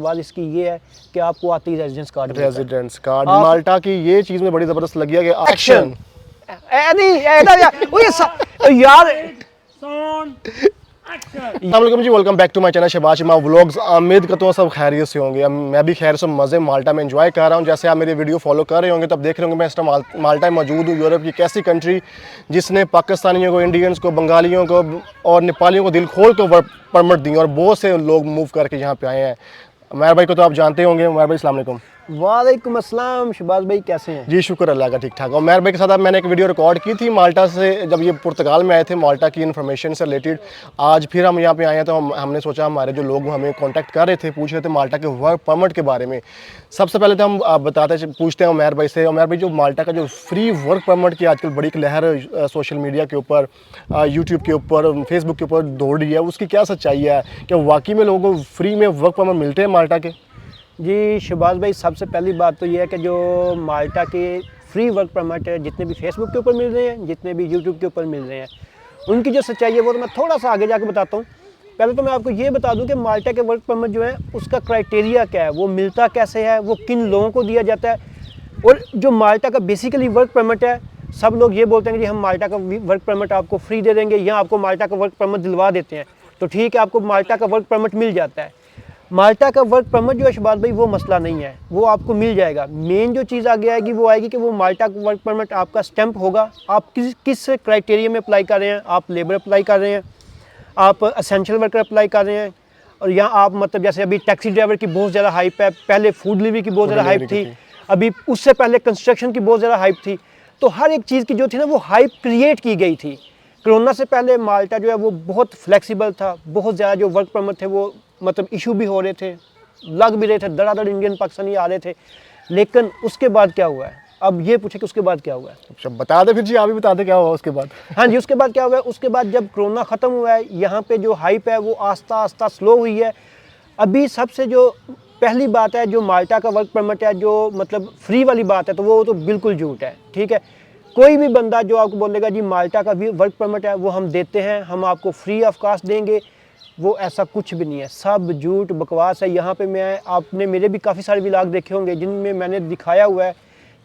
बात इसकी ये है कि आपको आती है रेजिडेंस कार्ड माल्टा की। ये चीज़ में बड़ी ज़बरदस्त लगी है कि एक्शन यार अस्सलाम जी, welcome back to my channel Shahbaz Sharma vlogs. उम्मीद करता हूँ सब खैरियत से होंगे। मैं भी खैर से मज़े माल्टा में एंजॉय कर रहा हूँ। जैसे आप मेरी वीडियो फॉलो कर रहे होंगे तो अब देख रहे होंगे मैं इस टाइम माल्टा में मौजूद हूँ। यूरोप की कैसी कंट्री जिसने पाकिस्तानियों को, इंडियंस को, बंगालियों को और नेपालियों को दिल खोल कर वर्क परमिट दी और बहुत से लोग मूव करके यहाँ पे आए हैं। उमैर भाई को तो आप जानते होंगे। उमैर भाई अस्सलाम वालेकुम। वालेकुम अस्सलाम। शहबाज भाई कैसे हैं? जी शुक्र अल्लाह का, ठीक ठाक। और उमैर भाई के साथ अब मैंने एक वीडियो रिकॉर्ड की थी माल्टा से, जब ये पुर्तगाल में आए थे, माल्टा की इन्फॉर्मेशन से रिलेटेड। आज फिर हम यहाँ पे आए हैं तो हमने सोचा हमारे जो लोग हमें कांटेक्ट कर रहे थे, पूछ रहे थे माल्टा के वर्क परमिट के बारे में। सबसे पहले तो हम पूछते हैं उमैर भाई से। उमैर भाई, जो माल्टा का जो फ्री वर्क परमिट की आजकल बड़ी लहर सोशल मीडिया के ऊपर, यूट्यूब के ऊपर, फेसबुक के ऊपर दौड़ रही है, उसकी क्या सच्चाई है? क्या वाकई में लोगों को फ्री में वर्क परमिट मिलते हैं माल्टा के? जी शहबाज भाई, सबसे पहली बात तो ये है कि जो माल्टा के फ्री वर्क परमिट है, जितने भी फेसबुक के ऊपर मिल रहे हैं, जितने भी यूट्यूब के ऊपर मिल रहे हैं, उनकी जो सच्चाई है वो तो मैं थोड़ा सा आगे जाके बताता हूँ। पहले तो मैं आपको ये बता दूं कि माल्टा के वर्क परमिट जो है उसका क्राइटेरिया क्या है, वो मिलता कैसे है, वो किन लोगों को दिया जाता है। और जो माल्टा का बेसिकली वर्क परमिट है, सब लोग ये बोलते हैं कि हम माल्टा का वर्क परमिट आपको फ्री दे देंगे या आपको माल्टा का वर्क परमिट दिलवा देते हैं। तो ठीक है, आपको माल्टा का वर्क परमिट मिल जाता है। माल्टा का वर्क परमिट जो है शहबाज भाई, वो मसला नहीं है, वो आपको मिल जाएगा। मेन जो चीज़ आगे आएगी वो आएगी कि वो माल्टा का वर्क परमिट आपका स्टैंप होगा। आप किस क्राइटेरिया में अप्लाई कर रहे हैं। आप लेबर अप्लाई कर रहे हैं, आप असेंशियल वर्कर अप्लाई कर रहे हैं, और यहाँ आप मतलब जैसे अभी टैक्सी ड्राइवर की बहुत ज़्यादा हाइप है, पहले फूड डिलीवरी की बहुत ज़्यादा हाइप थी, अभी उससे पहले कंस्ट्रक्शन की बहुत ज़्यादा हाइप थी। तो हर एक चीज़ की जो थी ना वो हाइप क्रिएट की गई थी। कोरोना से पहले माल्टा जो है वो बहुत फ्लेक्सिबल था, बहुत ज़्यादा जो वर्क परमिट थे वो मतलब इशू भी हो रहे थे, लग भी रहे थे, धड़ाधड़ इंडियन पाकिस्तानी आ रहे थे। लेकिन उसके बाद क्या हुआ है? अब ये पूछे कि उसके बाद क्या हुआ है। अच्छा बता दे फिर जी, आप भी बता दे क्या हुआ उसके बाद। हाँ जी, उसके बाद क्या हुआ है? उसके बाद जब कोरोना ख़त्म हुआ है, यहाँ पे जो हाइप है वो आस्ता आस्ता स्लो हुई है। अभी सबसे जो पहली बात है, जो माल्टा का वर्क परमिट है, जो मतलब फ्री वाली बात है, तो वो तो बिल्कुल झूठ है। ठीक है, कोई भी बंदा जो आपको बोलेगा जी माल्टा का वर्क परमिट है वो हम देते हैं, हम आपको फ्री ऑफ कास्ट देंगे, वो ऐसा कुछ भी नहीं है, सब झूठ बकवास है। यहाँ पे आपने मेरे भी काफ़ी सारे व्लॉग देखे होंगे जिनमें मैंने दिखाया हुआ है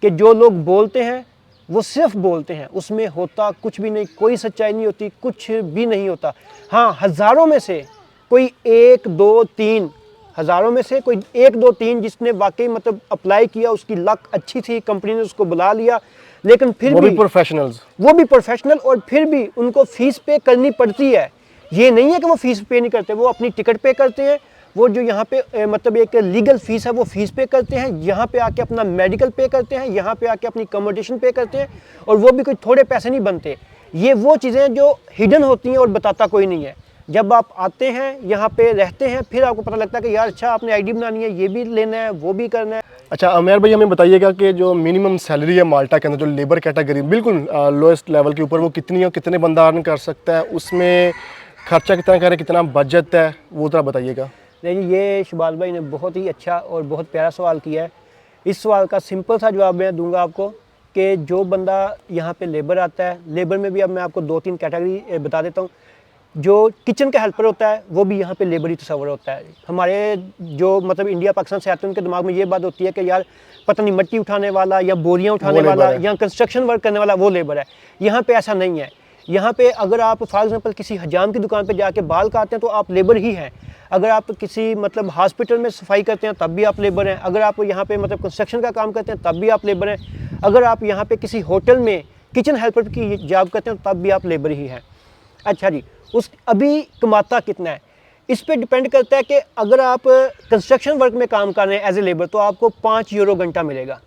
कि जो लोग बोलते हैं वो सिर्फ बोलते हैं, उसमें होता कुछ भी नहीं, कोई सच्चाई नहीं होती, कुछ भी नहीं होता। हाँ, हज़ारों में से कोई 1 2 3, हज़ारों में से कोई 1 2 3 जिसने वाकई मतलब अप्लाई किया, उसकी लक अच्छी थी, कंपनी ने उसको बुला लिया। लेकिन फिर वो भी प्रोफेशनल्स, वो भी प्रोफेशनल, और फिर भी उनको फीस पे करनी पड़ती है। ये नहीं है कि वो फीस पे नहीं करते, वो अपनी टिकट पे करते हैं। वो जो यहाँ पे मतलब एक लीगल फीस है वो फीस पे करते हैं, यहाँ पे आके अपना मेडिकल पे करते हैं, यहाँ पे आके अपनी अकोमोडेशन पे करते हैं, और वो भी कोई थोड़े पैसे नहीं बनते। ये वो चीज़ें जो हिडन होती हैं और बताता कोई नहीं है। जब आप आते हैं यहाँ पे रहते हैं, फिर आपको पता लगता है कि यार अच्छा आपने आईडी बनानी है, ये भी लेना है, वो भी करना है। अच्छा उमैर भाई, हमें बताइएगा कि जो मिनिमम सैलरी है माल्टा के अंदर, जो लेबर कैटेगरी बिल्कुल लोएस्ट लेवल के ऊपर, वो कितनी है, कितने बंदा अर्न कर सकता है, उसमें खर्चा कितना करे, कितना बजट है, वो थोड़ा बताइएगा। देखिए, ये शहबाज भाई ने बहुत ही अच्छा और बहुत प्यारा सवाल किया है। इस सवाल का सिंपल सा जवाब मैं दूंगा आपको कि जो बंदा यहाँ पे लेबर आता है, लेबर में भी अब मैं आपको 2-3 कैटेगरी बता देता हूँ। जो किचन का हेल्पर होता है वो भी यहाँ पे लेबर ही तस्वर होता है। हमारे जो मतलब इंडिया पाकिस्तान से आते हैं उनके दिमाग में ये बात होती है कि यार पता नहीं मिट्टी उठाने वाला या बोरियाँ उठाने वाला या कंस्ट्रक्शन वर्क करने वाला वो लेबर है। यहाँ पे ऐसा नहीं है। यहाँ पे अगर आप फॉर एग्जांपल किसी हजाम की दुकान पे जाके बाल काटते हैं तो आप लेबर ही हैं। अगर आप किसी मतलब हॉस्पिटल में सफाई करते हैं तब भी आप लेबर हैं। अगर आप यहाँ पे मतलब कंस्ट्रक्शन का काम करते हैं तब भी आप लेबर हैं। अगर आप यहाँ पे किसी होटल में किचन हेल्पर की जॉब करते हैं तब भी आप लेबर ही हैं। अच्छा जी, अभी कमाता कितना है इस पे डिपेंड करता है कि अगर आप कंस्ट्रक्शन वर्क में काम कर रहे हैं एज ए लेबर तो आपको 5 यूरो घंटा मिलेगा,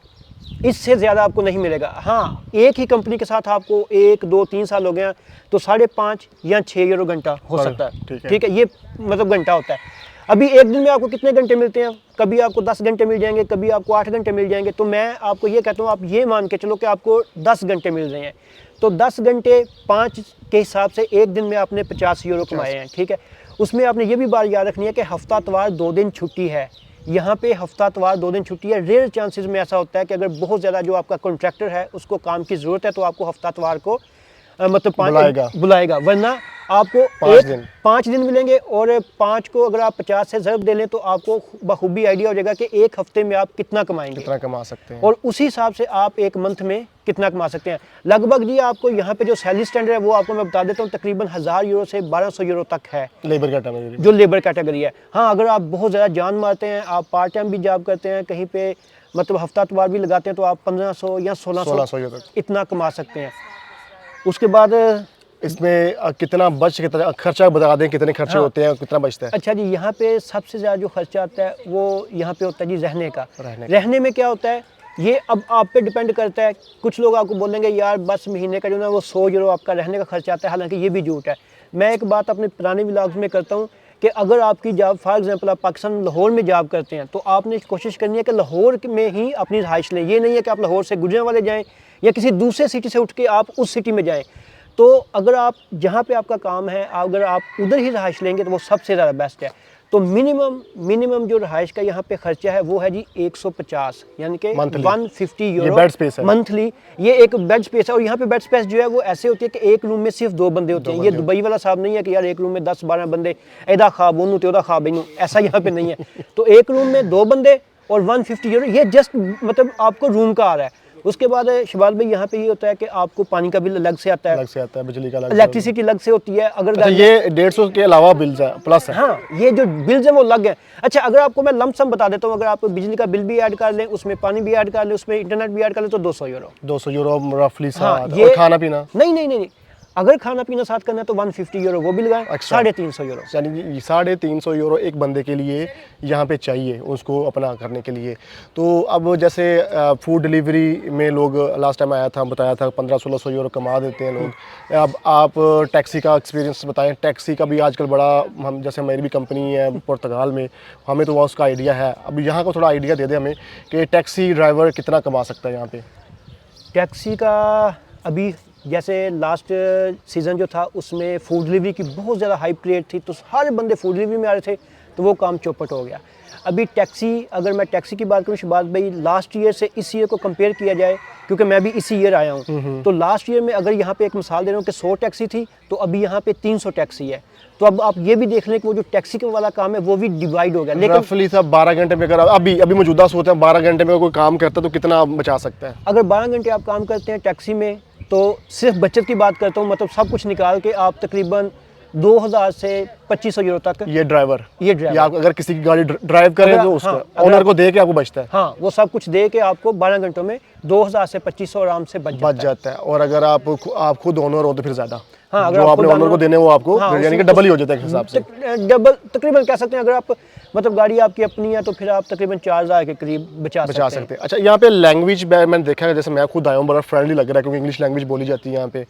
इससे ज़्यादा आपको नहीं मिलेगा। हाँ, एक ही कंपनी के साथ आपको 1 2 3 साल हो गए हैं तो 5.5 या 6 यूरो घंटा हो सकता है। ठीक है, ये मतलब घंटा होता है। अभी एक दिन में आपको कितने घंटे मिलते हैं? कभी आपको 10 घंटे मिल जाएंगे, कभी आपको 8 घंटे मिल जाएंगे। तो मैं आपको ये कहता हूँ, आप ये मान के चलो कि आपको 10 घंटे मिल रहे हैं, तो 10 घंटे 5 के हिसाब से एक दिन में आपने 50 यूरो कमाए हैं। ठीक है, उसमें आपने ये भी बात याद रखनी है कि हफ्ता इतवार 2 दिन छुट्टी है। यहाँ पे हफ्ता इतवार 2 दिन छुट्टी है। रेयर चांसेस में ऐसा होता है कि अगर बहुत ज़्यादा जो आपका कॉन्ट्रैक्टर है उसको काम की ज़रूरत है तो आपको हफ्ता इतवार को मतलब बुलाएगा, वरना आपको 5 दिन। 5 दिन मिलेंगे, और 5 को अगर आप 50 से ज़रब दे लें तो आपको बखूबी आइडिया हो जाएगा कि एक हफ्ते में आप कितना कमाएंगे, कितना कमा सकते हैं। और उसी हिसाब से आप एक मंथ में कितना कमा सकते हैं। लगभग जी आपको यहाँ पे जो सैलरी स्टैंडर्ड है वो आपको मैं बता देता हूँ, तकरीबन 1000 यूरो से 1200 यूरो तक है, लेबर कैटेगरी जो लेबर कैटेगरी है। हाँ, अगर आप बहुत ज़्यादा जान मारते हैं, आप पार्ट टाइम भी जॉब करते हैं, कहीं पे मतलब हफ्ता तवार भी लगाते हैं, तो आप 1500 या 1600 यूरो तक। इतना कमा सकते हैं। उसके बाद इसमें कितना खर्चा बता दें, कितने खर्चे होते हैं, कितना बचता है? अच्छा जी, यहाँ पे सबसे ज़्यादा जो खर्चा आता है वो यहाँ पे होता है जी रहने का। रहने रहने में क्या होता है, ये अब आप पे डिपेंड करता है। कुछ लोग आपको बोलेंगे यार बस महीने का जो ना वो 100 यूरो आपका रहने का खर्चा आता है, हालांकि ये भी झूठ है। मैं एक बात अपने पुराने व्लॉग्स में करता हूँ कि अगर आपकी जॉब फॉर एग्जांपल आप पाकिस्तान लाहौर में जॉब करते हैं, तो आपने कोशिश करनी है कि लाहौर में ही अपनी रहाइश लें। ये नहीं है कि आप लाहौर से गुजरांवाले जाएँ या किसी दूसरे सिटी से उठ के आप उस सिटी में जाएँ। तो अगर आप जहाँ पे आपका काम है, अगर आप उधर ही रहाइश लेंगे तो वो सबसे ज़्यादा बेस्ट है। तो मिनिमम जो रहाइश का यहाँ पे खर्चा है वो है जी 150, यानी कि 150 यूरो बेड स्पेस है मंथली। ये एक बेड स्पेस है, और यहाँ पे बेड स्पेस जो है वो ऐसे होती है कि एक रूम में सिर्फ 2 बंदे होते हैं। ये दुबई वाला साहब नहीं है कि यार एक रूम में 10-12 बंदे एदा खाब उन्नू तेदा खाब इनू, ऐसा यहाँ पे नहीं है। तो एक रूम में 2 बंदे और 150 यूरो, ये जस्ट मतलब आपको रूम का आ रहा है। उसके बाद शबाल भाई यहाँ पे ये होता है कि आपको पानी का बिल अलग से आता है, बिजली का अलग, इलेक्ट्रिसिटी अलग से होती है। अगर अच्छा, ये 150 के अलावा बिल्स है, प्लस है। हाँ, ये जो बिल्स हैं वो अलग हैं। अच्छा, अगर आपको मैं लमसम बता देता हूँ, अगर आप बिजली का बिल भी ऐड कर लें, उसमें पानी भी ऐड कर लें, उसमें इंटरनेट भी ऐड कर लें, तो 200 यूरो। 200 यूरो रफली हाँ, साथ। और खाना पीना नहीं, अगर खाना पीना साथ करना है तो 150 यूरो वो भी लगाएं, 350 यूरो। यानी 350 यूरो एक बंदे के लिए यहाँ पे चाहिए उसको अपना करने के लिए। तो अब जैसे फूड डिलीवरी में लोग, लास्ट टाइम आया था, बताया था 1500-1600 यूरो कमा देते हैं लोग। अब आप टैक्सी का एक्सपीरियंस बताएं। टैक्सी का भी आजकल बड़ा, हम जैसे मेरी भी कंपनी है पुर्तगाल में, हमें तो उसका आइडिया है। अब यहाँ का थोड़ा आइडिया दे दे हमें कि टैक्सी ड्राइवर कितना कमा सकता है यहाँ पे। टैक्सी का अभी जैसे लास्ट सीज़न जो था उसमें फूड डिलीवरी की बहुत ज़्यादा हाइप क्रिएट थी, तो सारे बंदे फूड डिलीवरी में आ रहे थे, तो वो काम चौपट हो गया। अभी टैक्सी, अगर मैं टैक्सी की बात करूँ शहबाज भाई, लास्ट ईयर से इस ईयर को कंपेयर किया जाए, क्योंकि मैं भी इसी ईयर आया हूँ, तो लास्ट ईयर में अगर यहाँ पे एक मिसाल दे रहा हूँ कि 100 टैक्सी थी, तो अभी यहाँ पे 300 टैक्सी है। तो अब आप ये भी देख लें कि वो जो टैक्सी के वाला काम है वो भी डिवाइड हो गया। लेकिन रफली सब 12 घंटे में, अगर अभी मौजूदा सोचते हैं 12 घंटे में कोई काम करता है तो कितना बचा सकता है? अगर 12 घंटे आप काम करते हैं टैक्सी में, तो सिर्फ बचत की बात करता हूँ, मतलब सब कुछ निकाल के आप तकरीबन 2000 से 2500 यूरो तक। ये ड्राइवर या आप अगर किसी की गाड़ी ड्राइव करें तो उसका ओनर को दे के आपको बचता है। हाँ, वो सब कुछ दे के आपको 12 घंटों में 2000 से 2500 आराम से बच जाता है। और अगर आप खुद ओनर हो तो फिर ज़्यादा, हाँ, अगर जो आपने ओनर को देने वो आपको, यानी कि डबल ही हो जाता है हिसाब से। डबल तकरीबन कह सकते हैं। अगर आप मतलब गाड़ी आपकी अपनी है तो फिर आप तकरीबन 4000 के करीब बचा सकते हैं। अच्छा, यहाँ पे लैंग्वेज मैंने देखा है, जैसे मैं खुद आया हूँ, बड़ा फ्रेंडली लग रहा है क्योंकि इंग्लिश लैंग्वेज बोली जाती है यहाँ पे।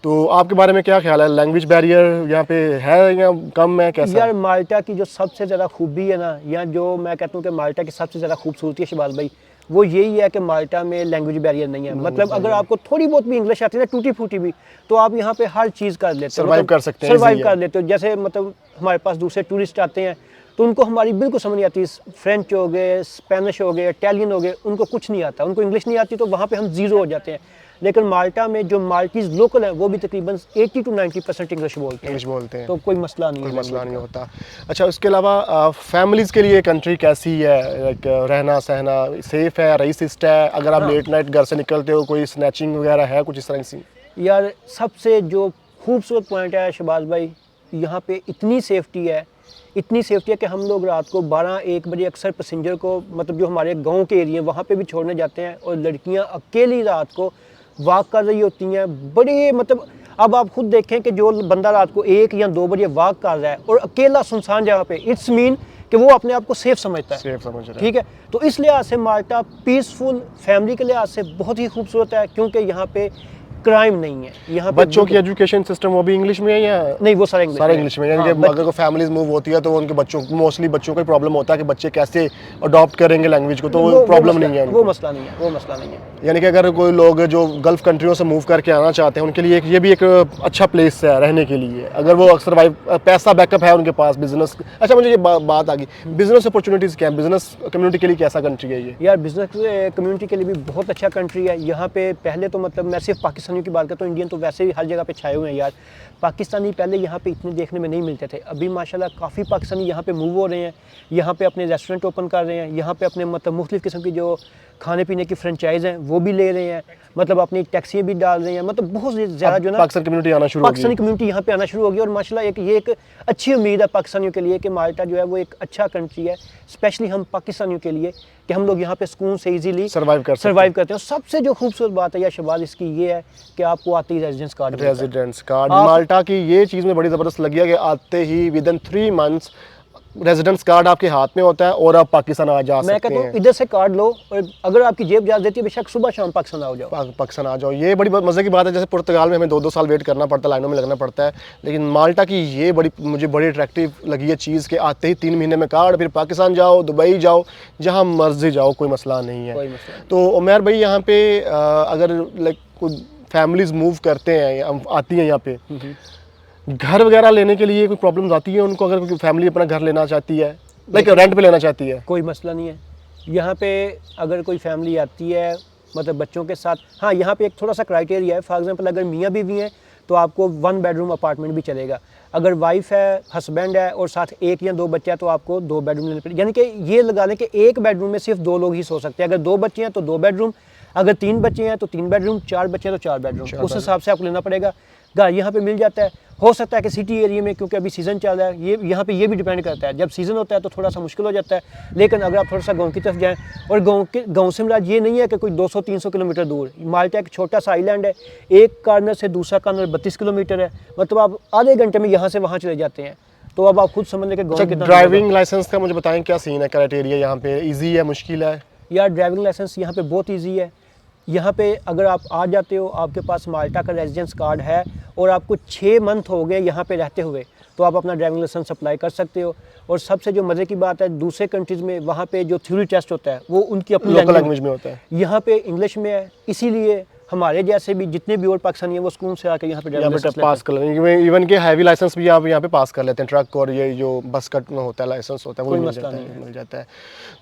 तो आपके बारे में क्या ख्याल है, लैंग्वेज बैरियर यहाँ पे है या कम है, कैसा? यार माल्टा की जो सबसे ज़्यादा खूबी है ना, या जो मैं कहता हूँ कि माल्टा की सबसे ज़्यादा खूबसूरती है शहबाज भाई, वो यही है कि माल्टा में लैंग्वेज बैरियर नहीं है। मतलब अगर आपको थोड़ी बहुत भी इंग्लिश आती है ना, टूटी फूटी भी, तो आप यहाँ पे हर चीज़ कर लेते हो, सर्वाइव कर सकते हैं, सर्वाइव कर लेते हो। जैसे मतलब हमारे पास दूसरे टूरिस्ट आते हैं तो उनको हमारी बिल्कुल समझ नहीं आती। फ्रेंच हो गए, स्पेनिश हो गए, इटालियन हो गए, उनको कुछ नहीं आता, उनको इंग्लिश नहीं आती, तो वहाँ पे हम ज़ीरो हो जाते हैं। लेकिन माल्टा में जो माल्टीज लोकल हैं वो भी तकरीबन 80 to 90% इंग्लिश बोलते हैं, तो कोई मसला नहीं होता। अच्छा, उसके अलावा फैमिलीज़ के लिए कंट्री कैसी है? लाइक रहना सहना सेफ है, रेसिस्ट है? अगर आप लेट नाइट घर से निकलते हो, कोई स्नैचिंग वगैरह है, कुछ इस तरह की? यार सबसे जो खूबसूरत पॉइंट है शहबाज भाई, यहाँ पे इतनी सेफ्टी है कि हम लोग रात को 12-1 बजे अक्सर पैसेंजर को, मतलब जो हमारे गांव के एरिया वहाँ पे भी छोड़ने जाते हैं, और लड़कियाँ अकेली रात को वॉक कर रही होती हैं। बड़ी मतलब अब आप खुद देखें कि जो बंदा रात को 1 या 2 बजे वॉक कर रहा है और अकेला सुनसान जगह पे, इट्स मीन कि वो अपने आप को सेफ समझता है। ठीक है, तो इस लिहाज से माल्टा पीसफुल, फैमिली के लिहाज से बहुत ही खूबसूरत है, क्योंकि यहाँ पे क्राइम नहीं है। यहाँ बच्चों की एजुकेशन सिस्टम वो भी इंग्लिश में है या नहीं? वो सारे इंग्लिश में। यानी कि अगर कोई फैमिलीज मूव होती है तो उनके बच्चों, मोस्टली बच्चों को प्रॉब्लम होता है कि बच्चे कैसे अडॉप्ट करेंगे लैंग्वेज को, तो वो प्रॉब्लम नहीं है, वो मसला नहीं है। यानी कि अगर कोई लोग जो गल्फ कंट्रियों से मूव करके आना चाहते हैं उनके लिए ये भी एक अच्छा प्लेस है रहने के लिए, अगर वो सर्वाइव, पैसा बैकअप है उनके पास, बिजनेस। अच्छा, मुझे ये बात आ गई, बिजनेस अपॉर्चुनिटीज़ क्या है, बिजनेस कम्युनिटी के लिए कैसा कंट्री है ये? यार बिजनेस कम्युनिटी के लिए भी बहुत अच्छा कंट्री है। यहाँ पे पहले तो मतलब मैं सिर्फ पाकिस्तान पाकिस्तानियों की बात करता हूँ, इंडियन तो वैसे भी हर जगह पे छाए हुए हैं यार। पाकिस्तानी पहले यहाँ पे इतने देखने में नहीं मिलते थे, अभी माशाल्लाह काफ़ी पाकिस्तानी यहाँ पे मूव हो रहे हैं, यहाँ पे अपने रेस्टोरेंट ओपन कर रहे हैं, यहाँ पे अपने मतलब मुख्तलिफ़ किस्म की जो खाने पीने की फ्रेंचाइज़ हैं वो भी ले रहे हैं, मतलब अपनी टैक्सियाँ भी डाल रहे हैं, मतलब बहुत ज़्यादा जो ना पाकिस्तान कम्युनिटी आना शुरू हो गई। पाकिस्तानी कम्युनिटी यहाँ पे आना शुरू होगी। और माशाल्लाह ये एक अच्छी उम्मीद है पाकिस्तानियों के लिए कि माल्टा जो है वो एक अच्छा कंट्री है, स्पेशली हम पाकिस्तानियों के लिए, कि हम लोग यहाँ पे सुकून से इजीली सर्वाइव करते हैं। सबसे जो खूबसूरत बात है या शबाज इसकी ये है कि आपको आते ही रेजिडेंस कार्ड मिलता है। रेजिडेंस कार्ड माल्टा की ये चीज़ में बड़ी ज़बरदस्त लगी है कि आते ही within 3 months residence card आपके हाथ में होता है और आप पाकिस्तान आ जा मैं सकते कहता हूँ हैं। इधर से कार्ड लो और अगर आपकी जेब इजाज़त देती है बेशक सुबह शाम पाकिस्तान आओ जाओ। पाकिस्तान आ जाओ, ये बड़ी मज़े की बात है। जैसे पुर्तगाल में हमें 2-2 साल वेट करना पड़ता है, लाइनों में लगना पड़ता है, लेकिन माल्टा की ये मुझे बड़ी अट्रैक्टिव लगी है चीज़ कि आते ही 3 महीने में कार्ड, फिर पाकिस्तान जाओ, दुबई जाओ, जहाँ मर्जी जाओ, कोई मसला नहीं है। कोई मसला नहीं। तो उमैर भाई यहाँ पे अगर लाइक कोई फैमिलीज़ मूव करते हैं, आती हैं यहाँ पे, घर वगैरह लेने के लिए कोई प्रॉब्लम्स आती है उनको? अगर कोई फैमिली अपना घर लेना चाहती है, लाइक रेंट पे लेना चाहती है, कोई मसला नहीं है। यहाँ पे अगर कोई फैमिली आती है मतलब बच्चों के साथ, हाँ यहाँ पे एक थोड़ा सा क्राइटेरिया है। फॉर एग्जांपल अगर मियाँ बीवी हैं तो आपको 1 बेडरूम अपार्टमेंट भी चलेगा। अगर वाइफ है, हस्बैंड है और साथ 1 या 2 बच्चे हैं तो आपको 2 बेडरूम लेने पड़ेंगे। यानी कि ये लगा लें कि 1 बेडरूम में सिर्फ 2 लोग ही सो सकते हैं। अगर 2 बच्चे हैं तो 2 बेडरूम, अगर 3 बच्चे हैं तो 3 बेडरूम, 4 बच्चे हैं तो 4 बेडरूम, उस हिसाब से आपको लेना पड़ेगा। घर यहाँ पे मिल जाता है। हो सकता है कि सिटी एरिया में, क्योंकि अभी सीज़न चल रहा है, ये यहाँ पे ये भी डिपेंड करता है, जब सीज़न होता है तो थोड़ा सा मुश्किल हो जाता है। लेकिन अगर आप थोड़ा सा गांव की तरफ जाएं, और गांव से मुराद ये नहीं है कि कोई 200-300 किलोमीटर दूर, माल्टा एक छोटा सा आइलैंड है, एक कॉर्नर से दूसरा कॉर्नर 32 किलोमीटर है, मतलब आप आधे घंटे में यहाँ से वहाँ चले जाते हैं। तो अब आप खुद समझ लें कि गाँव कितना। ड्राइविंग लाइसेंस का मुझे बताएं क्या सीन है, क्राइटेरिया यहाँ पे ईजी है, मुश्किल है? यार ड्राइविंग लाइसेंस यहाँ पे बहुत ईजी है। यहाँ पे अगर आप आ जाते हो, आपके पास माल्टा का रेजिडेंस कार्ड है और आपको 6 मंथ हो गए यहाँ पे रहते हुए, तो आप अपना ड्राइविंग लाइसेंस अप्लाई कर सकते हो। और सबसे जो मज़े की बात है, दूसरे कंट्रीज़ में वहाँ पे जो थ्योरी टेस्ट होता है वो उनकी अपनी लोकल लैंग्वेज में होता है, यहाँ पे इंग्लिश में है। इसीलिए हमारे जैसे भी जितने भी और पाकिस्तानी हैं वो स्कूल से आकर यहाँ पे ड्राइविंग लाइसेंस पास कर लेते हैं। इवन के हैवी लाइसेंस भी आप यहाँ पे पास कर लेते हैं, ट्रक और ये जो बस का होता है लाइसेंस होता है वो मिल जाता है।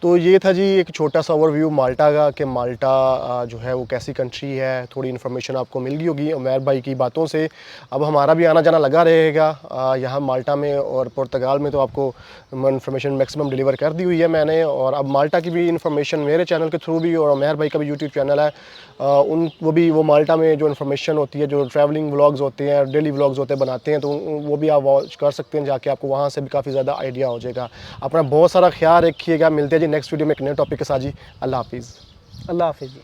तो ये था जी एक छोटा सा ओवरव्यू माल्टा का, कि माल्टा जो है वो कैसी कंट्री है। थोड़ी इन्फॉर्मेशन आपको मिल गई होगी उमैर भाई की बातों से। अब हमारा भी आना जाना लगा रहेगा यहाँ माल्टा में और पुर्तगाल में, तो आपको इन्फॉर्मेशन मैक्सिमम डिलीवर कर दी हुई है मैंने। और अब माल्टा की भी इन्फॉर्मेशन मेरे चैनल के थ्रू भी, और उमैर भाई का भी यूट्यूब चैनल है, वो माल्टा में जो इन्फॉर्मेशन होती है, जो ट्रैवलिंग व्लॉग्स होते हैं, डेली व्लॉग्स होते हैं, बनाते हैं, तो वो भी आप वॉच कर सकते हैं जाके, आपको वहाँ से भी काफ़ी ज़्यादा आइडिया हो जाएगा। अपना बहुत सारा ख्याल रखिएगा। मिलते हैं जी नेक्स्ट वीडियो में एक नए टॉपिक के साथ जी। अल्लाह हाफिज़। अल्लाह हाफिज़ जी।